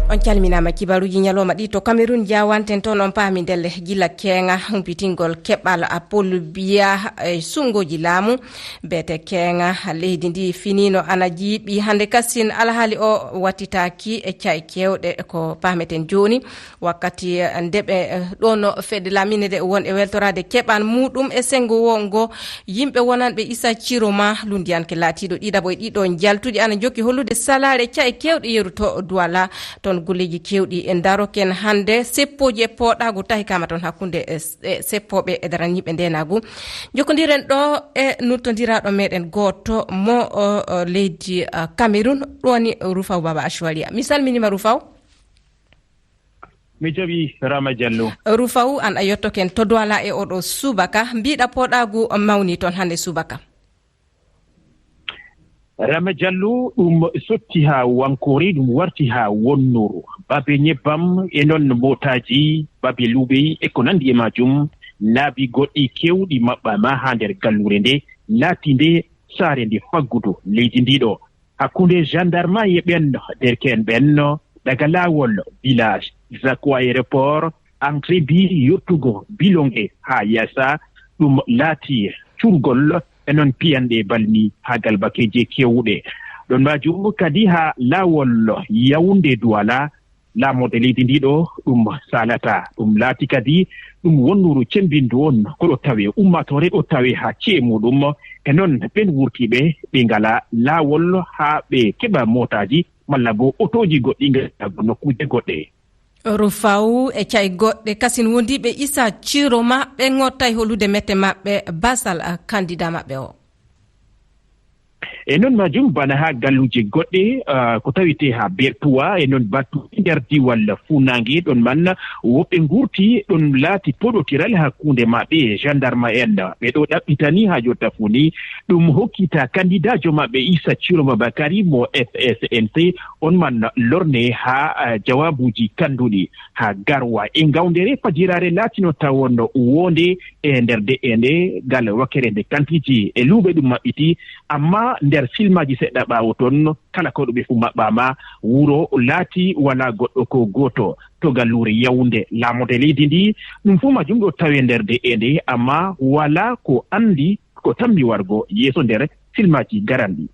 On calminama kibaruji nyaloma ɗi to Cameroon jawanten ton on paami ndelle gila kenga humpitingol keɓal Apollo Biya sungoji laamu bete kenga leydi ndi finino ana jiiɓi hande kasin alhaali o wattitaki e cay kewɗe ko paameten joni wakkati ndeɓe ɗono fedde laminede won e weltorade keɓal muɗum e sengo wongo yimɓe wonanɓe Issa Ciroma lundiyanke laatiɗo ɗiɗaɓo e ɗiɗo jaltuɗi ana jokki hollude salare cay kewɗe yeruto Douala ton gulleji kewɗi en daroken hande seppoji e poɗagu tahi kama ton hakkunde seppoɓe e daran yimɓe ndenagu jokkodiren ɗo e nuttodiraɗo meɗen goto mo leydi Cameroon ɗoni Rufaw Baba Ashwalia mi salminima Rufaw. Mi jaɓi Rama Diallo. Rufaw an a yettoken to Douala e oɗo subaka mbiɗa poɗagu mawni ton hande subaka. Rama Diallo ɗum sotti ha wankore ɗum warti ha wonnuru babe nyebbam e non motaji babe luuɓe e ko nandi e majum laabi goɗɗi kewɗi maɓɓama ha nder gallure nde laati nde saare nde faggudu leydi ndiɗo hakkunde gendarme e ɓen derken ɓen daga laawol village Zakou aéroport entrée bi yottugo bilonge ha yasa ɗum laati curgol e noon piyanɗe balmi ha galbakeje kewɗe ɗon majum kadi ha laawol Yaoundé Douala laamode leydi ndiɗo ɗum salata ɗum laati kadi ɗum wonnuru cembindu on koɗo tawe ummatore ɗo tawe ha ci'e muɗum e noon ɓen wurtiɓe ɓe ngala laawol ha ɓe keɓa motaji malla bo otoji goɗɗi ngaago nokkuje goɗɗe. Rufaw e cay goɗɗe kasin wondiɓe Issa Ciroma ɓe ngottay holude mette maɓɓe basal candidat maɓɓe o. E noon majum bana ha galluje goɗɗe ko tawite ha Bertoua e noon battu nder diwal Funangue ɗon man woɓɓe gurti ɗon laati poɗotiral hakkunde maɓɓe e gendarme en ɓe ɗo ɗaɓɓitani ha jotta funi ɗum hokkita candidat jo maɓɓe Issa Ciroma Bakary mo FSNC on man lorne ha jawabuji kanduɗi ha garwa e gawdere fajirare laatino tawon wonde e nder de'ende gal wakkere nde kantiji e luuɓe ɗum maɓɓiti amma nder filmaji seɗɗa ɓaawo toon kala ko ɗuɓe fu maɓɓama wuro laati wala goɗɗo ko goto to gallure Yaoundé laamode leydi ndi ɗum fu majum ɗo tawe nder de'ende amma wala ko andi ko tammi wargo yeeso nder filmaji garanɗi.